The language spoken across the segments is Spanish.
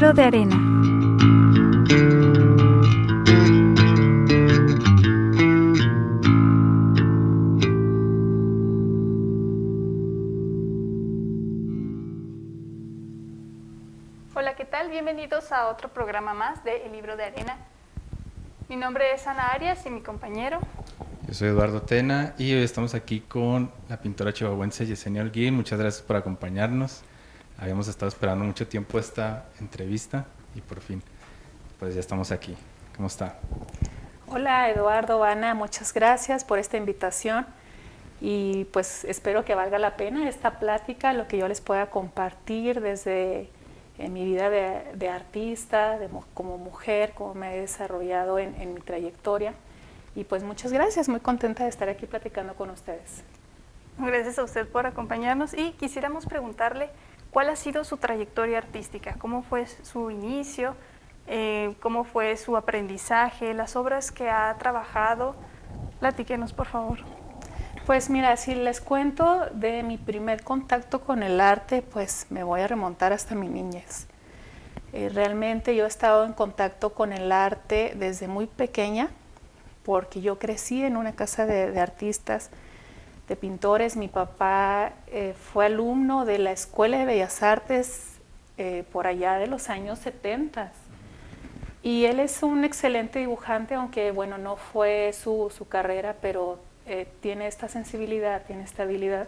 libro de arena. Hola, ¿qué tal? Bienvenidos a otro programa más de El libro de arena. Mi nombre es Ana Arias y mi compañero. Yo soy Eduardo Tena y hoy estamos aquí con la pintora chihuahuense Yesenia Holguín. Muchas gracias por acompañarnos. Habíamos estado esperando mucho tiempo esta entrevista y por fin, pues ya estamos aquí. ¿Cómo está? Hola Eduardo, Ana, muchas gracias por esta invitación y pues espero que valga la pena esta plática, lo que yo les pueda compartir desde mi vida de artista, como mujer, cómo me he desarrollado en mi trayectoria. Y pues muchas gracias, muy contenta de estar aquí platicando con ustedes. Gracias a usted por acompañarnos y quisiéramos preguntarle cuál ha sido su trayectoria artística, cómo fue su inicio, cómo fue su aprendizaje, las obras que ha trabajado. Platíquenos, por favor. Pues mira, si les cuento de mi primer contacto con el arte, pues me voy a remontar hasta mi niñez. Realmente yo he estado en contacto con el arte desde muy pequeña, porque yo crecí en una casa de artistas, de pintores. Mi papá fue alumno de la Escuela de Bellas Artes por allá de los años 70. Y él es un excelente dibujante, aunque bueno, no fue su carrera, pero tiene esta sensibilidad, tiene esta habilidad.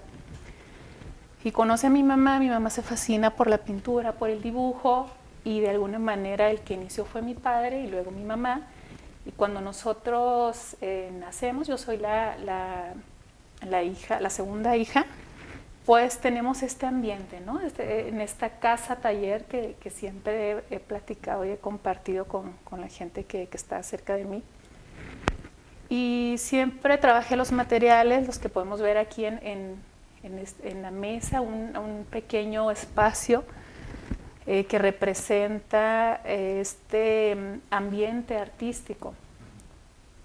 Y conoce a mi mamá se fascina por la pintura, por el dibujo, y de alguna manera el que inició fue mi padre y luego mi mamá. Y cuando nosotros nacemos, yo soy la segunda hija, pues tenemos este ambiente, ¿no? En esta casa taller que siempre he platicado y he compartido con la gente que está cerca de mí. Y siempre trabajé los materiales, los que podemos ver aquí en la mesa, un pequeño espacio que representa este ambiente artístico.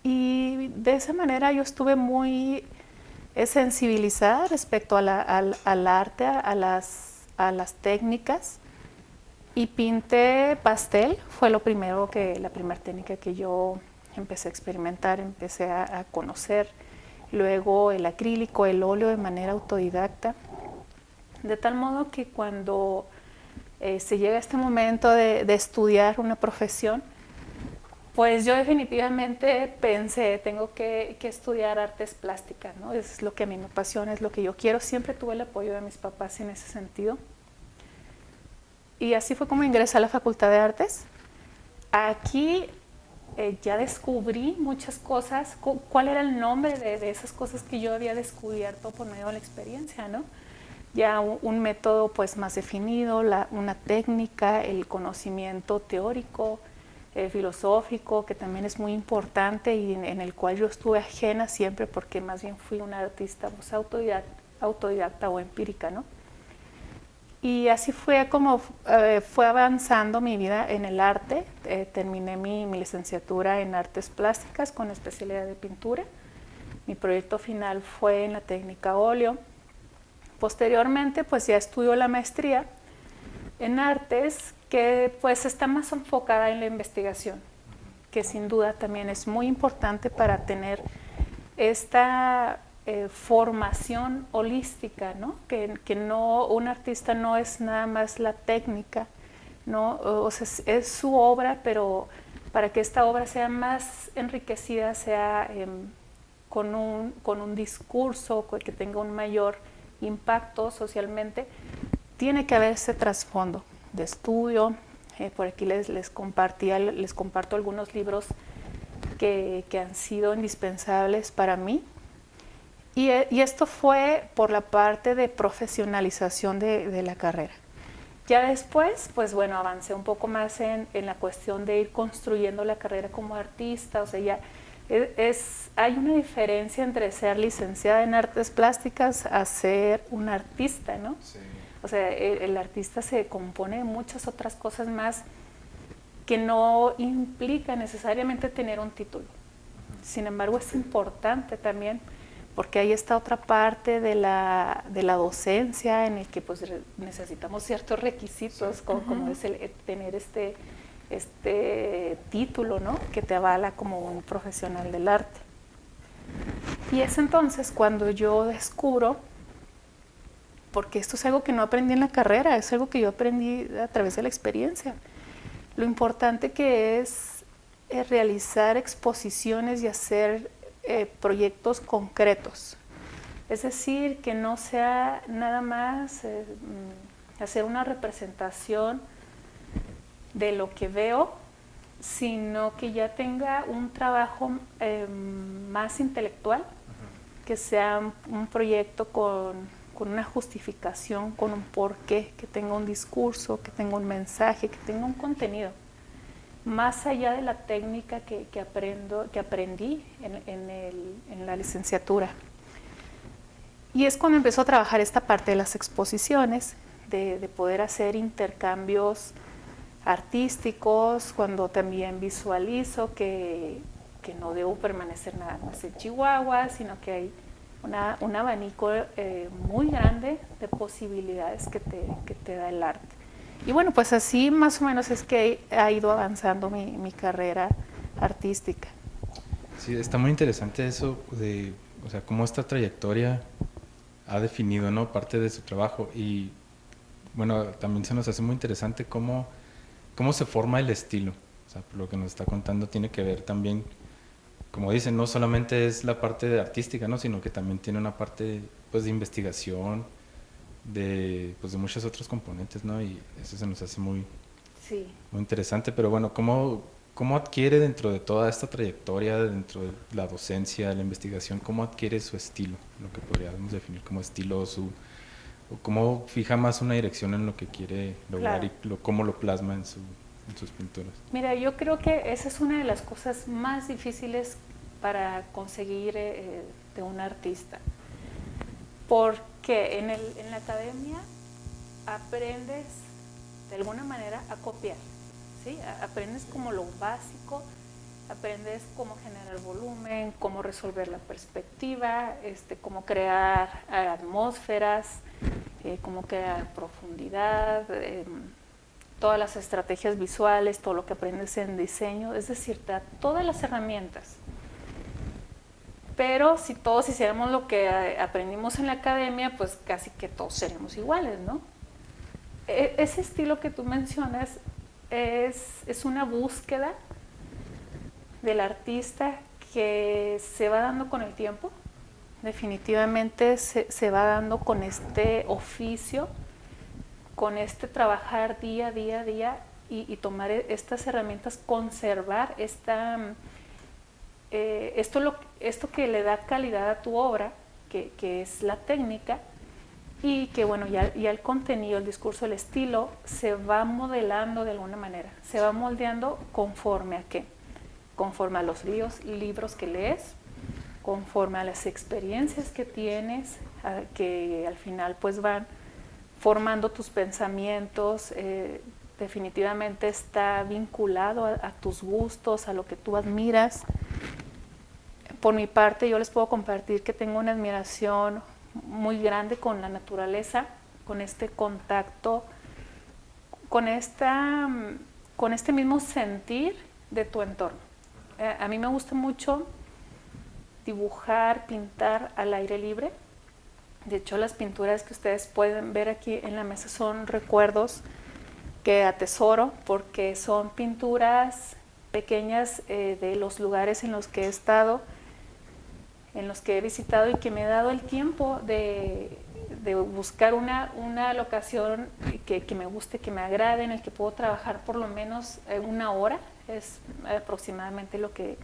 Y de esa manera yo estuve muy sensibilizada respecto al arte, a las técnicas, y pinté pastel. Fue la primera técnica que yo empecé a experimentar, empecé a conocer. Luego el acrílico, el óleo de manera autodidacta, de tal modo que cuando se llega a este momento de estudiar una profesión, pues yo definitivamente pensé, tengo que estudiar artes plásticas, ¿no? Es lo que a mí me apasiona, es lo que yo quiero. Siempre tuve el apoyo de mis papás en ese sentido. Y así fue como ingresé a la Facultad de Artes. Aquí ya descubrí muchas cosas. ¿Cuál era el nombre de esas cosas que yo había descubierto por medio de la experiencia, ¿no? Ya un método pues más definido, una técnica, el conocimiento teórico, filosófico, que también es muy importante y en el cual yo estuve ajena siempre, porque más bien fui una artista pues, autodidacta o empírica, ¿no? Y así fue como fue avanzando mi vida en el arte. Terminé mi licenciatura en artes plásticas con especialidad de pintura. Mi proyecto final fue en la técnica óleo. Posteriormente pues ya estudio la maestría en artes, que pues está más enfocada en la investigación, que sin duda también es muy importante para tener esta formación holística, ¿no? Que no, un artista no es nada más la técnica, ¿no? O sea, es su obra, pero para que esta obra sea más enriquecida, sea con un discurso que tenga un mayor impacto socialmente, tiene que haber ese trasfondo de estudio. Por aquí les comparto algunos libros que han sido indispensables para mí. Y esto fue por la parte de profesionalización de la carrera. Ya después, pues bueno, avancé un poco más en la cuestión de ir construyendo la carrera como artista. O sea, ya hay una diferencia entre ser licenciada en artes plásticas a ser un artista, ¿no? Sí. O sea, el artista se compone de muchas otras cosas más que no implica necesariamente tener un título. Sin embargo, es importante también porque ahí está otra parte de la docencia en el que pues necesitamos ciertos requisitos, como es tener este título, ¿no?, que te avala como un profesional del arte. Y es entonces cuando yo descubro, porque esto es algo que no aprendí en la carrera, es algo que yo aprendí a través de la experiencia, lo importante que es realizar exposiciones y hacer proyectos concretos. Es decir, que no sea nada más hacer una representación de lo que veo, sino que ya tenga un trabajo más intelectual, que sea un proyecto con una justificación, con un porqué, que tenga un discurso, que tenga un mensaje, que tenga un contenido, más allá de la técnica que aprendí en la licenciatura. Y es cuando empezó a trabajar esta parte de las exposiciones, de poder hacer intercambios artísticos, cuando también visualizo que no debo permanecer nada más en Chihuahua, sino que hay un abanico muy grande de posibilidades que te da el arte. Y bueno, pues así más o menos es que ha ido avanzando mi carrera artística. Sí, está muy interesante eso de, o sea, cómo esta trayectoria ha definido, ¿no?, parte de su trabajo. Y bueno, también se nos hace muy interesante cómo se forma el estilo. O sea, por lo que nos está contando tiene que ver también, como dicen, no solamente es la parte artística, ¿no?, sino que también tiene una parte pues de investigación, de muchos otros componentes, ¿no? Y eso se nos hace muy interesante. Pero bueno, ¿cómo adquiere dentro de toda esta trayectoria, dentro de la docencia, la investigación, cómo adquiere su estilo, lo que podríamos definir como estilo, o cómo fija más una dirección en lo que quiere lograr? Claro. Y cómo lo plasma en sus pinturas? Mira, yo creo que esa es una de las cosas más difíciles para conseguir de un artista, porque en la academia aprendes de alguna manera a copiar, ¿sí? Aprendes como lo básico, aprendes cómo generar volumen, cómo resolver la perspectiva, cómo crear atmósferas, cómo crear profundidad, todas las estrategias visuales, todo lo que aprendes en diseño, es decir, te da todas las herramientas. Pero si todos hiciéramos lo que aprendimos en la academia, pues casi que todos seríamos iguales, ¿no? Ese estilo que tú mencionas es una búsqueda del artista que se va dando con el tiempo. Definitivamente se va dando con este oficio, con este trabajar día a día y tomar estas herramientas, conservar esto que le da calidad a tu obra, que es la técnica, y que bueno, ya el contenido, el discurso, el estilo se va modelando de alguna manera, se va moldeando conforme a qué, conforme a los libros que lees, conforme a las experiencias que tienes, que al final pues van formando tus pensamientos. Definitivamente está vinculado a tus gustos, a lo que tú admiras. Por mi parte, yo les puedo compartir que tengo una admiración muy grande con la naturaleza, con este contacto, con este mismo sentir de tu entorno. A mí me gusta mucho dibujar, pintar al aire libre. De hecho, las pinturas que ustedes pueden ver aquí en la mesa son recuerdos que atesoro, porque son pinturas pequeñas de los lugares en los que he estado, en los que he visitado, y que me he dado el tiempo de buscar una locación que me guste, que me agrade, en el que puedo trabajar por lo menos una hora. Es aproximadamente lo que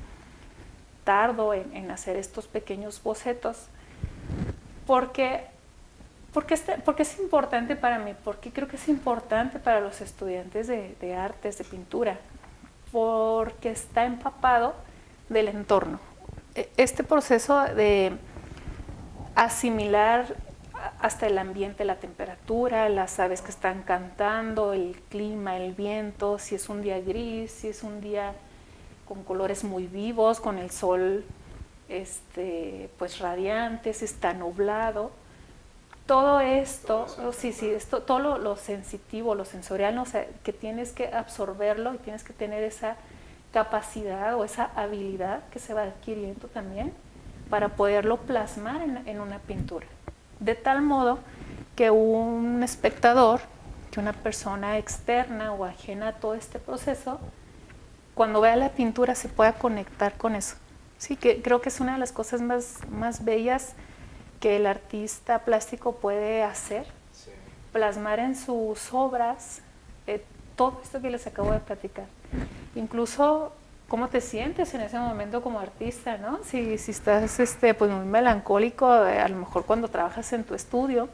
tardo en hacer estos pequeños bocetos. Porque es importante para mí, porque creo que es importante para los estudiantes de artes, de pintura, porque está empapado del entorno. Este proceso de asimilar hasta el ambiente, la temperatura, las aves que están cantando, el clima, el viento, si es un día gris, si es un día con colores muy vivos, con el sol pues radiante, si está nublado. Todo esto, todo lo sensitivo, lo sensorial, o sea, que tienes que absorberlo y tienes que tener esa capacidad o esa habilidad que se va adquiriendo también para poderlo plasmar en una pintura. De tal modo que un espectador, que una persona externa o ajena a todo este proceso, cuando vea la pintura se pueda conectar con eso. Sí, que creo que es una de las cosas más bellas que el artista plástico puede hacer, sí. Plasmar en sus obras todo esto que les acabo de platicar. Incluso cómo te sientes en ese momento como artista, ¿no? Si estás pues muy melancólico, a lo mejor cuando trabajas en tu estudio,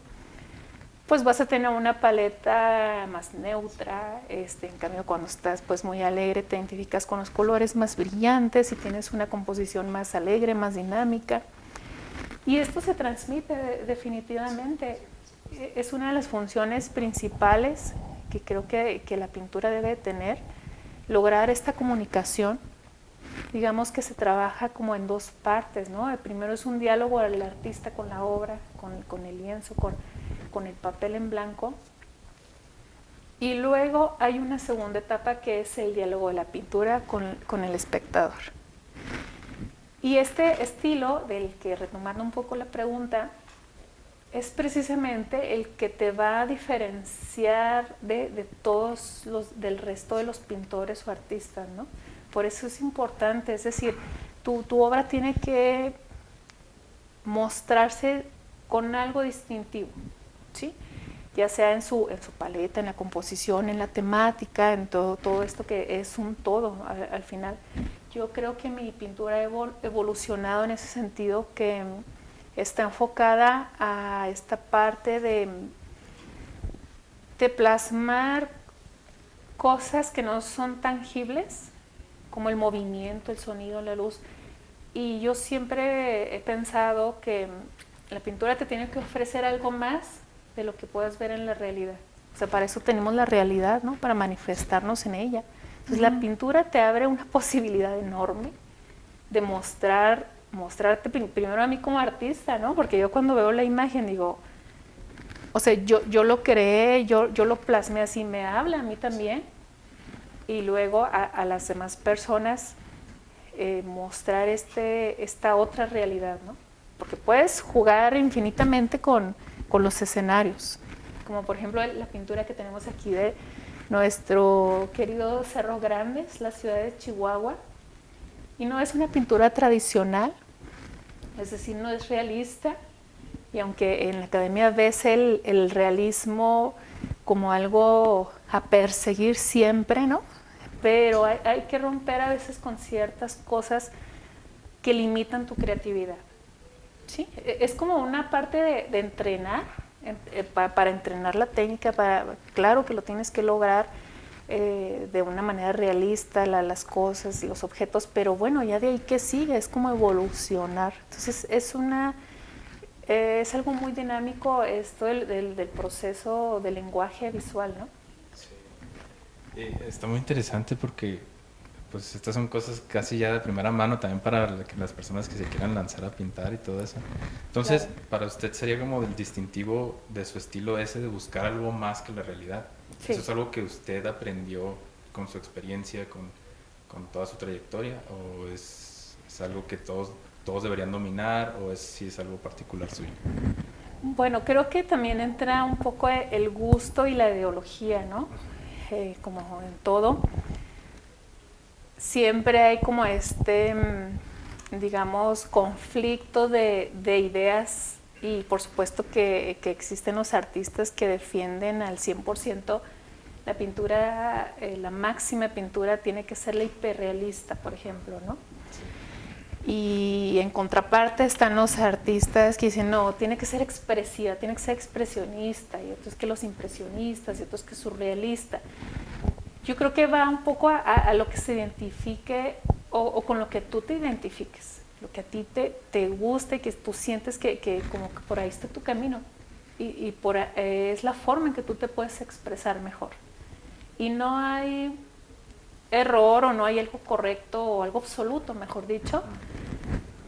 pues vas a tener una paleta más neutra, en cambio cuando estás pues muy alegre te identificas con los colores más brillantes y tienes una composición más alegre, más dinámica. Y esto se transmite definitivamente. Es una de las funciones principales que creo que la pintura debe tener, lograr esta comunicación. Digamos que se trabaja como en dos partes, ¿no? El primero es un diálogo del artista con la obra, con el lienzo, con el papel en blanco. Y luego hay una segunda etapa que es el diálogo de la pintura con el espectador. Y este estilo, del que retomando un poco la pregunta, es precisamente el que te va a diferenciar de todos del resto de los pintores o artistas, ¿no? Por eso es importante, es decir, tu obra tiene que mostrarse con algo distintivo, ¿sí? Ya sea en su paleta, en la composición, en la temática, en todo esto que es un todo al final. Yo creo que mi pintura ha evolucionado en ese sentido, que está enfocada a esta parte de plasmar cosas que no son tangibles, como el movimiento, el sonido, la luz. Y yo siempre he pensado que la pintura te tiene que ofrecer algo más de lo que puedas ver en la realidad. O sea, para eso tenemos la realidad, ¿no? Para manifestarnos en ella. Entonces, la pintura te abre una posibilidad enorme de mostrarte primero a mí como artista, ¿no? Porque yo cuando veo la imagen digo, o sea, yo lo creé, yo lo plasmé así, me habla a mí también. Y luego a las demás personas mostrar esta otra realidad, ¿no? Porque puedes jugar infinitamente con los escenarios, como por ejemplo la pintura que tenemos aquí de nuestro querido Cerro Grandes, la ciudad de Chihuahua, y no es una pintura tradicional, es decir, no es realista, y aunque en la academia ves el realismo como algo a perseguir siempre, ¿no? Pero hay que romper a veces con ciertas cosas que limitan tu creatividad, ¿sí? Es como una parte de entrenar, para entrenar la técnica, claro que lo tienes que lograr de una manera realista, las cosas, los objetos, pero bueno, ya de ahí que sigue, es como evolucionar. Entonces es algo muy dinámico esto del proceso del lenguaje visual, ¿no? Sí. Está muy interesante porque pues estas son cosas casi ya de primera mano también para las personas que se quieran lanzar a pintar y todo eso. Entonces, claro, para usted sería como el distintivo de su estilo ese de buscar algo más que la realidad. Sí. ¿Eso es algo que usted aprendió con su experiencia, con toda su trayectoria, o es algo que todos deberían dominar, o si es algo particular suyo? Bueno, creo que también entra un poco el gusto y la ideología, ¿no? Como en todo. Siempre hay como digamos, conflicto de ideas, y por supuesto que existen los artistas que defienden al 100% la pintura, la máxima pintura tiene que ser la hiperrealista, por ejemplo, ¿no? Sí. Y en contraparte están los artistas que dicen, no, tiene que ser expresiva, tiene que ser expresionista, y otros que los impresionistas, y otros que surrealista. Yo creo que va un poco a lo que se identifique o con lo que tú te identifiques, lo que a ti te guste, que tú sientes que como que por ahí está tu camino, y es la forma en que tú te puedes expresar mejor. Y no hay error, o no hay algo correcto o algo absoluto, mejor dicho.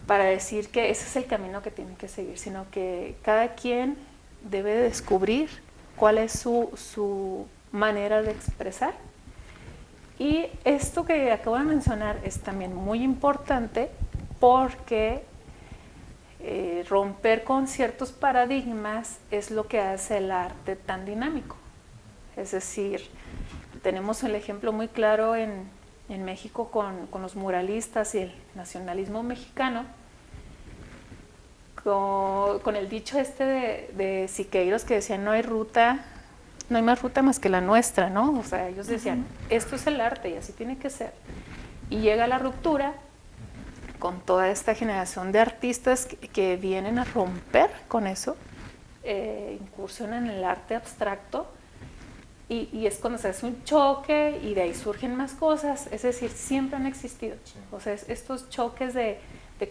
para decir que ese es el camino que tienen que seguir, sino que cada quien debe descubrir cuál es su manera de expresar. Y esto que acabo de mencionar es también muy importante porque romper con ciertos paradigmas es lo que hace el arte tan dinámico. Es decir, tenemos el ejemplo muy claro en México con los muralistas y el nacionalismo mexicano, con el dicho este de Siqueiros que decía no hay más ruta más que la nuestra, ¿no? O sea, ellos decían, esto es el arte y así tiene que ser. Y llega la ruptura con toda esta generación de artistas que vienen a romper con eso, incursionan en el arte abstracto, y es cuando se hace un choque y de ahí surgen más cosas. Es decir, siempre han existido. Sí. O sea, estos choques de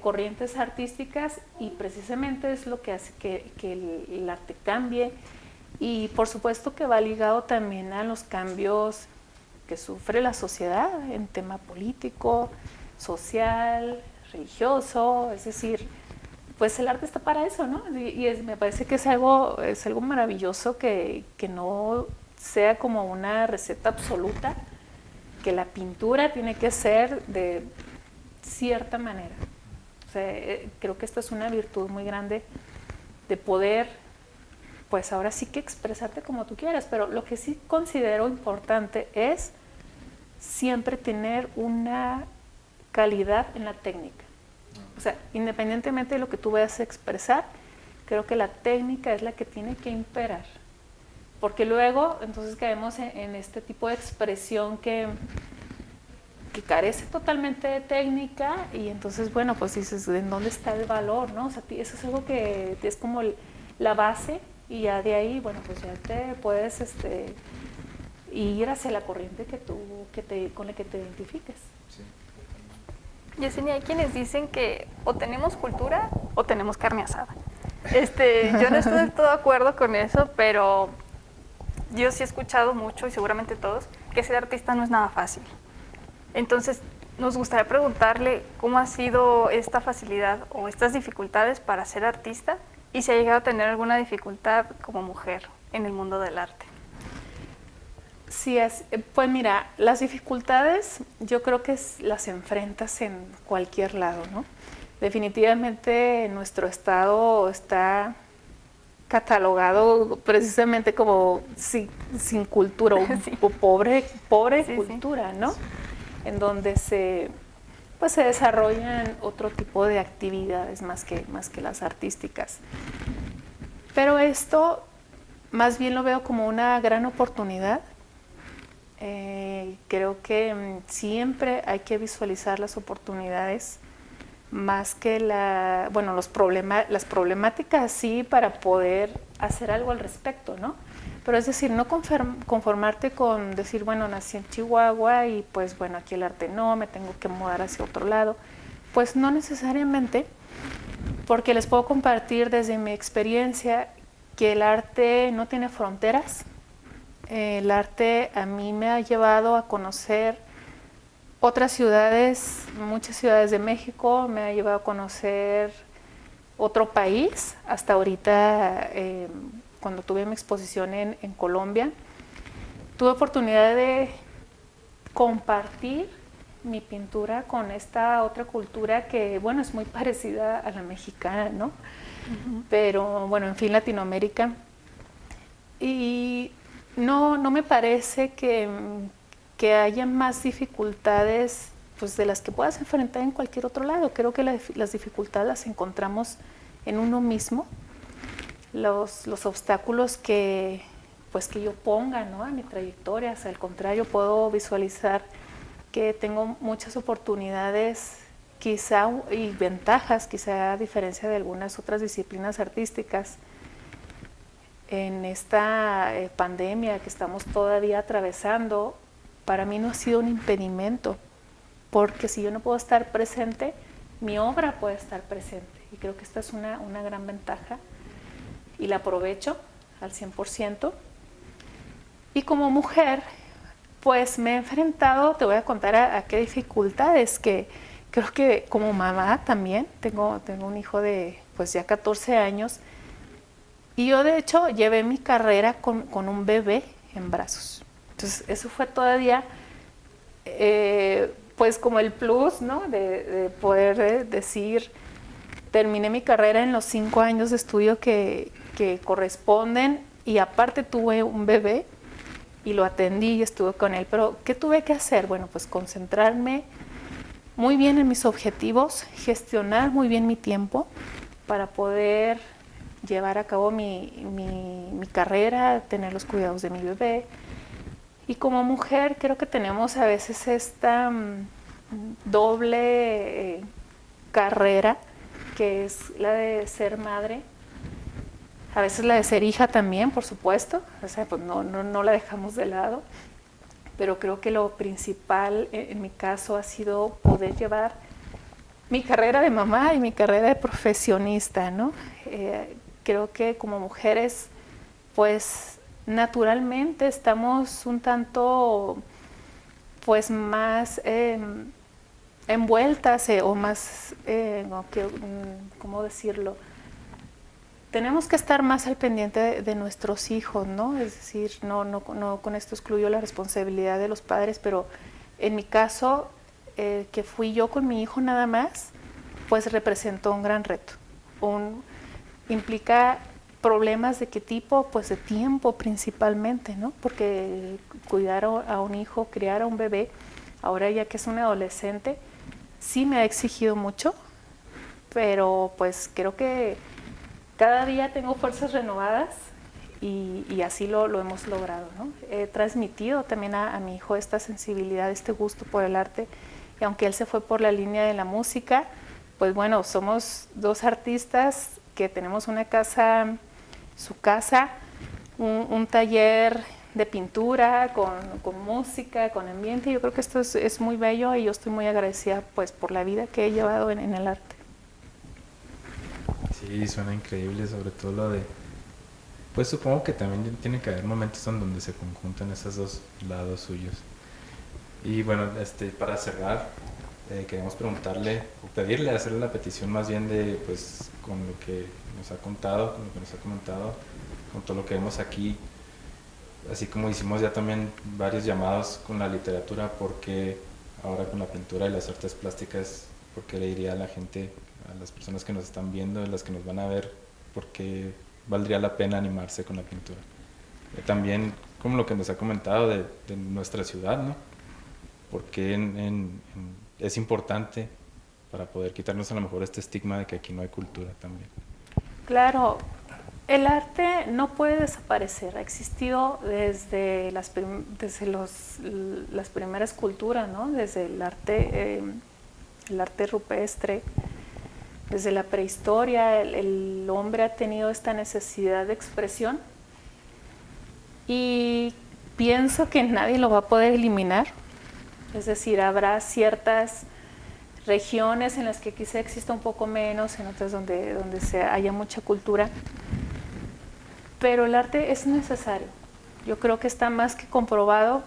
corrientes artísticas, y precisamente es lo que hace que el arte cambie. Y por supuesto que va ligado también a los cambios que sufre la sociedad en tema político, social, religioso. Es decir, pues el arte está para eso, ¿no? Y me parece que es algo maravilloso que no sea como una receta absoluta, que la pintura tiene que ser de cierta manera. O sea, creo que esta es una virtud muy grande de poder, pues ahora sí que expresarte como tú quieras, pero lo que sí considero importante es siempre tener una calidad en la técnica. O sea, independientemente de lo que tú vayas a expresar, creo que la técnica es la que tiene que imperar. Porque luego, entonces caemos en este tipo de expresión que carece totalmente de técnica, y entonces, bueno, pues dices, ¿en dónde está el valor, no? O sea, eso es algo que es como la base, y ya de ahí, bueno, pues ya te puedes ir hacia la corriente con la que te identifiques. Sí. Yesenia, hay quienes dicen que o tenemos cultura o tenemos carne asada. Yo no estoy del todo de acuerdo con eso, pero yo sí he escuchado mucho, y seguramente todos, que ser artista no es nada fácil. Entonces, nos gustaría preguntarle cómo ha sido esta facilidad o estas dificultades para ser artista, y si ha llegado a tener alguna dificultad como mujer en el mundo del arte. Sí, pues mira, las dificultades yo creo que las enfrentas en cualquier lado, ¿no? Definitivamente nuestro estado está catalogado precisamente como sin cultura, sí. O pobre sí, cultura, ¿no? En donde se desarrollan otro tipo de actividades más que las artísticas. Pero esto más bien lo veo como una gran oportunidad. Creo que siempre hay que visualizar las oportunidades más que las problemáticas, sí, para poder hacer algo al respecto, ¿no? Pero es decir, no conformarte con decir, bueno, nací en Chihuahua y pues bueno, aquí el arte no, me tengo que mudar hacia otro lado. Pues no necesariamente, porque les puedo compartir desde mi experiencia que el arte no tiene fronteras. El arte a mí me ha llevado a conocer otras ciudades, muchas ciudades de México, me ha llevado a conocer otro país. Hasta ahorita, cuando tuve mi exposición en Colombia, tuve oportunidad de compartir mi pintura con esta otra cultura que, bueno, es muy parecida a la mexicana, ¿no? Uh-huh. Pero, bueno, en fin, Latinoamérica. Y no me parece que haya más dificultades pues, de las que puedas enfrentar en cualquier otro lado. Creo que las dificultades las encontramos en uno mismo. Los obstáculos que yo ponga, ¿no?, a mi trayectoria. O sea, al contrario, puedo visualizar que tengo muchas oportunidades quizá y ventajas, quizá a diferencia de algunas otras disciplinas artísticas. En esta pandemia que estamos todavía atravesando, para mí no ha sido un impedimento, porque si yo no puedo estar presente, mi obra puede estar presente. Y creo que esta es una gran ventaja y la aprovecho al 100%. Y como mujer, pues me he enfrentado, te voy a contar a qué dificultades que creo que como mamá también, tengo un hijo de pues ya 14 años, y yo de hecho llevé mi carrera con un bebé en brazos. Entonces eso fue todavía pues como el plus, ¿no? De poder decir, terminé mi carrera en los 5 años de estudio que corresponden, y aparte tuve un bebé y lo atendí y estuve con él. Pero ¿qué tuve que hacer? Bueno, pues concentrarme muy bien en mis objetivos, gestionar muy bien mi tiempo para poder llevar a cabo mi carrera, tener los cuidados de mi bebé. Y como mujer creo que tenemos a veces esta doble carrera, que es la de ser madre, a veces la de ser hija también, por supuesto, o sea, pues no la dejamos de lado, pero creo que lo principal en mi caso ha sido poder llevar mi carrera de mamá y mi carrera de profesionista, ¿no? Creo que como mujeres, pues naturalmente estamos un tanto, pues más envueltas o más, ¿cómo decirlo? Tenemos que estar más al pendiente de nuestros hijos, ¿no? Es decir, no con esto excluyo la responsabilidad de los padres, pero en mi caso, que fui yo con mi hijo nada más, pues representó un gran reto. Implica problemas de qué tipo, pues de tiempo principalmente, ¿no? Porque cuidar a un hijo, criar a un bebé, ahora ya que es un adolescente, sí me ha exigido mucho, pero pues creo que cada día tengo fuerzas renovadas y así lo hemos logrado, ¿no? He transmitido también a mi hijo esta sensibilidad, este gusto por el arte, y aunque él se fue por la línea de la música, pues bueno, somos dos artistas que tenemos una casa, su casa, un taller de pintura con música, con ambiente. Yo creo que esto es muy bello y yo estoy muy agradecida pues por la vida que he llevado en el arte. Sí, suena increíble, sobre todo lo de... Pues supongo que también tiene que haber momentos en donde se conjuntan esos dos lados suyos. Y bueno, para cerrar, queremos preguntarle, o pedirle, hacerle la petición más bien de, pues, con lo que nos ha contado, con lo que nos ha comentado, con todo lo que vemos aquí, así como hicimos ya también varios llamados con la literatura, porque ahora con la pintura y las artes plásticas, porque le diría a la gente, a las personas que nos están viendo, a las que nos van a ver, porque valdría la pena animarse con la pintura. También, como lo que nos ha comentado de nuestra ciudad, ¿no? Porque es importante para poder quitarnos a lo mejor este estigma de que aquí no hay cultura también. Claro, el arte no puede desaparecer, ha existido desde las primeras culturas, ¿no? Desde el arte rupestre, desde la prehistoria, el hombre ha tenido esta necesidad de expresión y pienso que nadie lo va a poder eliminar. Es decir, habrá ciertas regiones en las que quizá exista un poco menos, en otras donde haya mucha cultura, pero el arte es necesario. Yo creo que está más que comprobado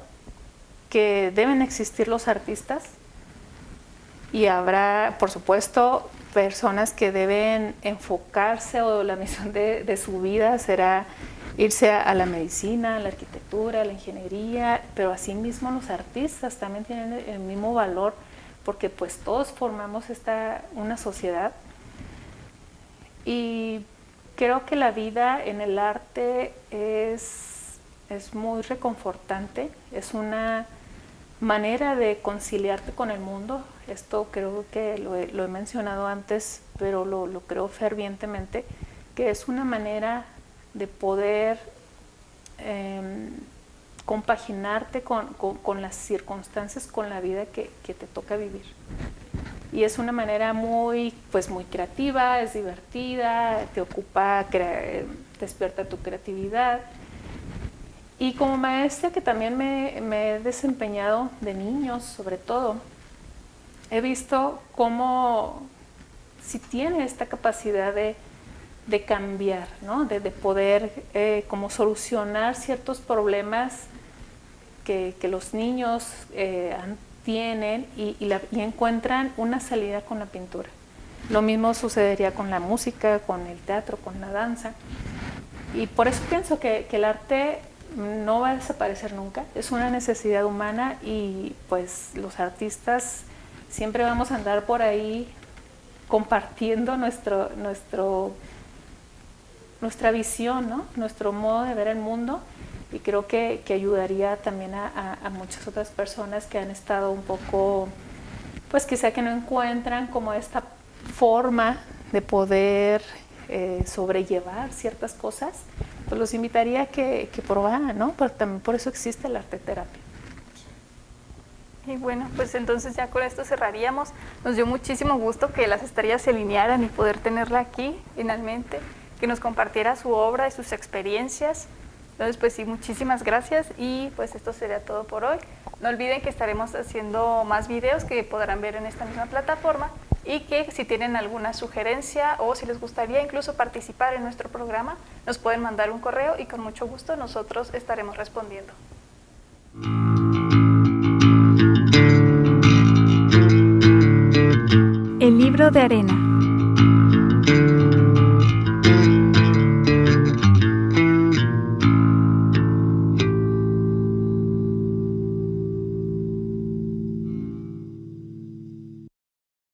que deben existir los artistas y habrá, por supuesto, personas que deben enfocarse, o la misión de su vida será irse a la medicina, a la arquitectura, a la ingeniería, pero asimismo los artistas también tienen el mismo valor, porque pues todos formamos una sociedad, y creo que la vida en el arte es muy reconfortante, es una manera de conciliarte con el mundo. Esto creo que lo he mencionado antes, pero lo creo fervientemente, que es una manera de poder compaginarte con las circunstancias, con la vida que te toca vivir. Y es una manera muy creativa, es divertida, te ocupa, despierta tu creatividad. Y como maestra, que también me he desempeñado de niños, sobre todo, he visto cómo si tiene esta capacidad de cambiar, ¿no? de poder como solucionar ciertos problemas que los niños han tienen y encuentran una salida con la pintura. Lo mismo sucedería con la música, con el teatro, con la danza. Y por eso pienso que el arte no va a desaparecer nunca, es una necesidad humana y pues los artistas siempre vamos a andar por ahí compartiendo nuestra visión, ¿no? Nuestro modo de ver el mundo, y creo que ayudaría también a muchas otras personas que han estado un poco, pues quizá que no encuentran como esta forma de poder sobrellevar ciertas cosas, pues los invitaría a que probaran, ¿no? Pero también por eso existe la arte terapia. Y bueno, pues entonces ya con esto cerraríamos. Nos dio muchísimo gusto que las estrellas se alinearan y poder tenerla aquí finalmente, que nos compartiera su obra y sus experiencias. Entonces, pues sí, muchísimas gracias y pues esto sería todo por hoy. No olviden que estaremos haciendo más videos que podrán ver en esta misma plataforma y que si tienen alguna sugerencia o si les gustaría incluso participar en nuestro programa, nos pueden mandar un correo y con mucho gusto nosotros estaremos respondiendo. El libro de arena.